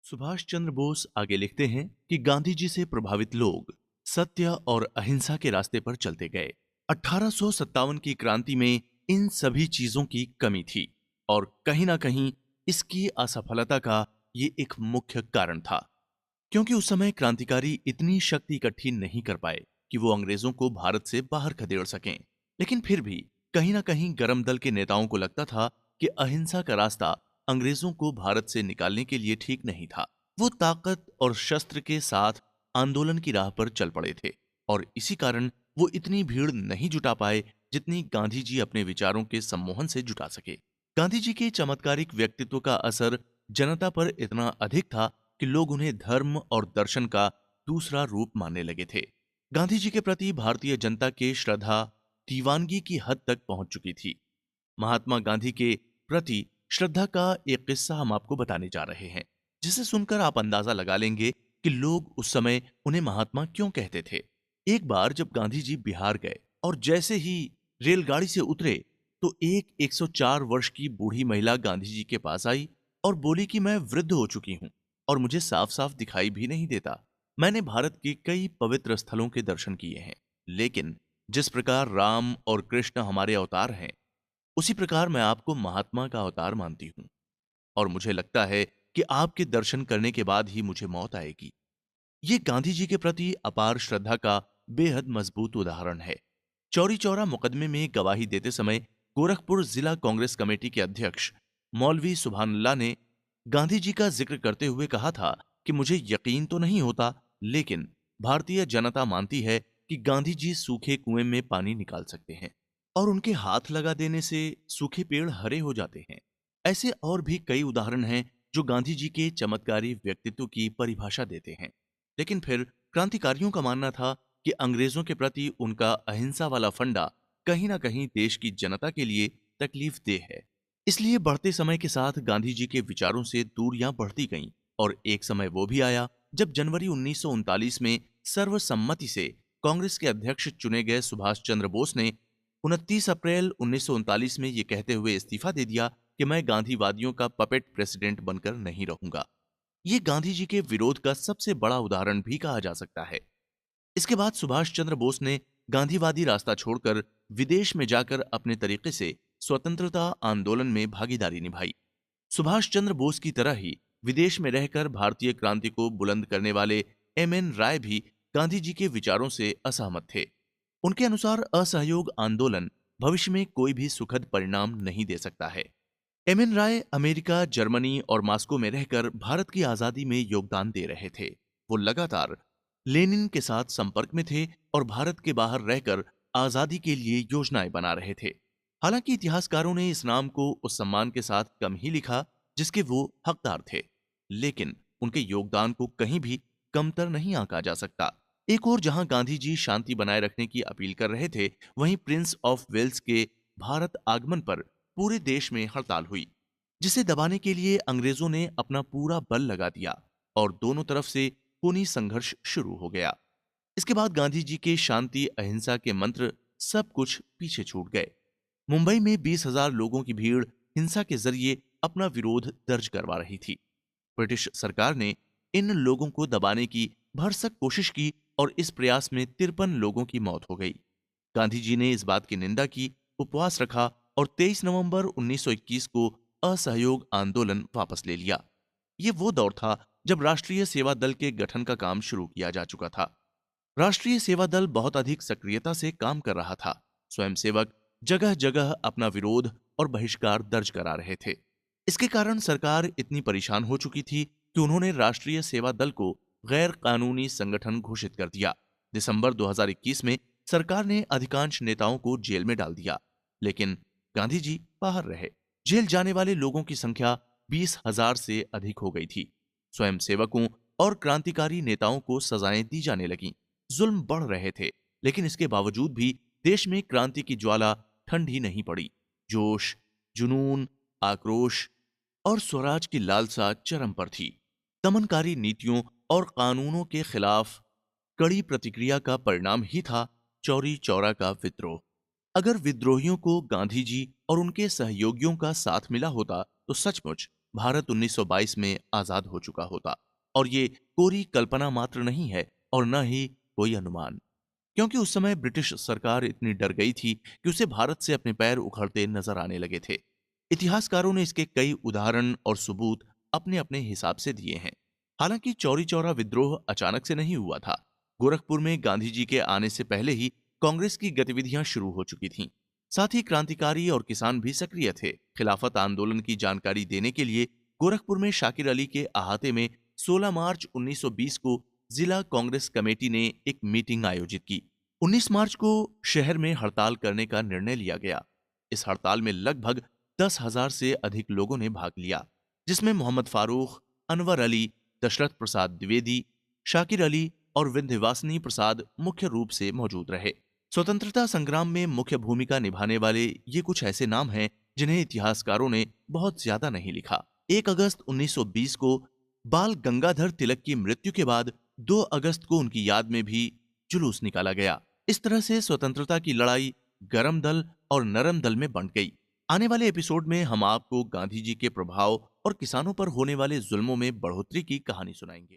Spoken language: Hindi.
सुभाष चंद्र बोस आगे लिखते हैं कि गांधी जी से प्रभावित लोग सत्य और अहिंसा के रास्ते पर चलते गए। 1857 की क्रांति में इन सभी चीजों की कमी थी और कहीं ना कहीं इसकी असफलता का ये एक मुख्य कारण था, क्योंकि उस समय क्रांतिकारी इतनी शक्ति इकट्ठी नहीं कर पाए कि वो अंग्रेजों को भारत से बाहर खदेड़ सकें। लेकिन फिर भी कहीं ना कहीं गरम दल के नेताओं को लगता था कि अहिंसा का रास्ता अंग्रेजों को भारत से निकालने के लिए ठीक नहीं था। वो ताकत और शस्त्र के साथ आंदोलन की राह पर चल पड़े थे और इसी कारण वो इतनी भीड़ नहीं जुटा पाए जितनी गांधी जी अपने विचारों के सम्मोहन से जुटा सके। गांधी जी के चमत्कारिक व्यक्तित्व का असर जनता पर इतना अधिक था कि लोग उन्हें धर्म और दर्शन का दूसरा रूप मानने लगे थे। गांधी जी के प्रति भारतीय जनता के श्रद्धा दीवानगी की हद तक पहुंच चुकी थी। महात्मा गांधी के प्रति श्रद्धा का एक किस्सा हम आपको बताने जा रहे हैं, जिसे सुनकर आप अंदाजा लगा लेंगे कि लोग उस समय उन्हें महात्मा क्यों कहते थे। एक बार जब गांधी जी बिहार गए और जैसे ही रेलगाड़ी से उतरे तो एक 104 वर्ष की बूढ़ी महिला गांधी जी के पास आई और बोली कि मैं वृद्ध हो चुकी हूं और मुझे साफ साफ दिखाई भी नहीं देता। मैंने भारत के कई पवित्र स्थलों के दर्शन किए हैं, लेकिन जिस प्रकार राम और कृष्ण हमारे अवतार हैं, उसी प्रकार मैं आपको महात्मा का अवतार मानती हूं और मुझे लगता है कि आपके दर्शन करने के बाद ही मुझे मौत आएगी। ये गांधी जी के प्रति अपार श्रद्धा का बेहद मजबूत उदाहरण है। चौरी चौरा मुकदमे में गवाही देते समय गोरखपुर जिला कांग्रेस कमेटी के अध्यक्ष मौलवी सुभानुल्लाह ने गांधी जी का जिक्र करते हुए कहा था कि मुझे यकीन तो नहीं होता, लेकिन भारतीय जनता मानती है कि गांधी जी सूखे कुएं में पानी निकाल सकते हैं और उनके हाथ लगा देने से सूखे पेड़ हरे हो जाते हैं। ऐसे और भी कई उदाहरण हैं जो गांधी जी के चमत्कारी व्यक्तित्व की परिभाषा देते हैं। लेकिन फिर क्रांतिकारियों का मानना था कि अंग्रेजों के प्रति उनका अहिंसा वाला फंडा कहीं ना कहीं देश की जनता के लिए तकलीफ देह है। इसलिए बढ़ते समय के साथ गांधी जी के विचारों से दूरियां बढ़ती गईं और एक समय वो भी आया जब जनवरी 1939 में सर्वसम्मति से कांग्रेस के अध्यक्ष चुने गए सुभाष चंद्र बोस ने 29 अप्रैल 1939 में ये कहते हुए इस्तीफा दे दिया कि मैं गांधीवादियों का पपेट प्रेसिडेंट बनकर नहीं रहूंगा। ये गांधी जी के विरोध का सबसे बड़ा उदाहरण भी कहा जा सकता है। इसके बाद सुभाष चंद्र बोस ने गांधीवादी रास्ता छोड़कर विदेश में जाकर अपने तरीके से स्वतंत्रता आंदोलन में भागीदारी निभाई। सुभाष चंद्र बोस की तरह ही विदेश में रहकर भारतीय क्रांति को बुलंद करने वाले एम.एन. राय भी गांधी जी के विचारों से असहमत थे। उनके अनुसार असहयोग आंदोलन भविष्य में कोई भी सुखद परिणाम नहीं दे सकता है। एम.एन. राय अमेरिका, जर्मनी और मॉस्को में रहकर भारत की आजादी में योगदान दे रहे थे। वो लगातार लेनिन के साथ संपर्क में थे और भारत के बाहर रहकर आजादी के लिए योजनाएं बना रहे थे। हालांकि इतिहासकारों ने इस नाम को उस सम्मान के साथ कम ही लिखा जिसके वो हकदार थे, लेकिन उनके योगदान को कहीं भी कमतर नहीं आंका जा सकता। एक और जहां गांधी जी शांति बनाए रखने की अपील कर रहे थे, वहीं प्रिंस ऑफ वेल्स के भारत आगमन पर पूरे देश में हड़ताल हुई, जिसे दबाने के लिए अंग्रेजों ने अपना पूरा बल लगा दिया और दोनों तरफ से खूनी संघर्ष शुरू हो गया। इसके बाद गांधी जी के शांति अहिंसा के मंत्र सब कुछ पीछे छूट गए। मुंबई में 20,000 लोगों की भीड़ हिंसा के जरिए अपना विरोध दर्ज करवा रही थी। ब्रिटिश सरकार ने इन लोगों को दबाने की भरसक कोशिश की और इस प्रयास में 53 लोगों की मौत हो गई। गांधी जी ने इस बात की निंदा की, उपवास रखा और 23 नवंबर 1921 को असहयोग आंदोलन वापस ले लिया। ये वो दौर था जब राष्ट्रीय सेवा दल के गठन का काम शुरू किया जा चुका था। राष्ट्रीय सेवा दल बहुत अधिक सक्रियता से काम कर रहा था। स्वयंसेवक जगह जगह अपना विरोध और बहिष्कार दर्ज करा रहे थे। इसके कारण सरकार इतनी परेशान हो चुकी थी कि उन्होंने राष्ट्रीय सेवा दल को गैर कानूनी संगठन घोषित कर दिया। दिसंबर 2021 में सरकार ने अधिकांश नेताओं को जेल में डाल दिया, लेकिन गांधी जी बाहर रहे। जेल जाने वाले लोगों की संख्या 20,000 से अधिक हो गई थी। स्वयंसेवकों और क्रांतिकारी नेताओं को सजाएं दी जाने लगीं। जुल्म बढ़ रहे थे, लेकिन इसके बावजूद भी देश में क्रांति की ज्वाला ठंडी नहीं पड़ी। जोश, जुनून, आक्रोश और स्वराज की लालसा चरम पर थी। दमनकारी नीतियों और कानूनों के खिलाफ कड़ी प्रतिक्रिया का परिणाम ही था चौरी चौरा का विद्रोह। अगर विद्रोहियों को गांधी जी और उनके सहयोगियों का साथ मिला होता तो सचमुच भारत 1922 में आजाद हो चुका होता। और ये कोरी कल्पना मात्र नहीं है और न ही कोई अनुमान, क्योंकि उस समय ब्रिटिश सरकार इतनी डर गई थी कि उसे भारत से अपने पैर उखड़ते नजर आने लगे थे। इतिहासकारों ने इसके कई उदाहरण और सबूत अपने अपने हिसाब से दिए हैं। हालांकि चौरी चौरा विद्रोह अचानक से नहीं हुआ था। गोरखपुर में गांधी जी के आने से पहले ही कांग्रेस की गतिविधियां शुरू हो चुकी थीं। साथ ही क्रांतिकारी और किसान भी सक्रिय थे। खिलाफत आंदोलन की जानकारी देने के लिए गोरखपुर में शाकिर अली के अहाते में 16 मार्च 1920 को जिला कांग्रेस कमेटी ने एक मीटिंग आयोजित की। 19 मार्च को शहर में हड़ताल करने का निर्णय लिया गया। इस हड़ताल में लगभग 10,000 से अधिक लोगों ने भाग लिया, जिसमें मोहम्मद फारूक, अनवर अली, दशरथ प्रसाद द्विवेदी, शाकिर अली और विंध्यवासिनी प्रसाद मुख्य रूप से मौजूद रहे। स्वतंत्रता संग्राम में मुख्य भूमिका निभाने वाले ये कुछ ऐसे नाम हैं जिन्हें इतिहासकारों ने बहुत ज्यादा नहीं लिखा। 1 अगस्त 1920 को बाल गंगाधर तिलक की मृत्यु के बाद 2 अगस्त को उनकी याद में भी जुलूस निकाला गया। इस तरह से स्वतंत्रता की लड़ाई गरम दल और नरम दल में बंट गई। आने वाले एपिसोड में हम आपको गांधी जी के प्रभाव और किसानों पर होने वाले जुल्मों में बढ़ोतरी की कहानी सुनाएंगे।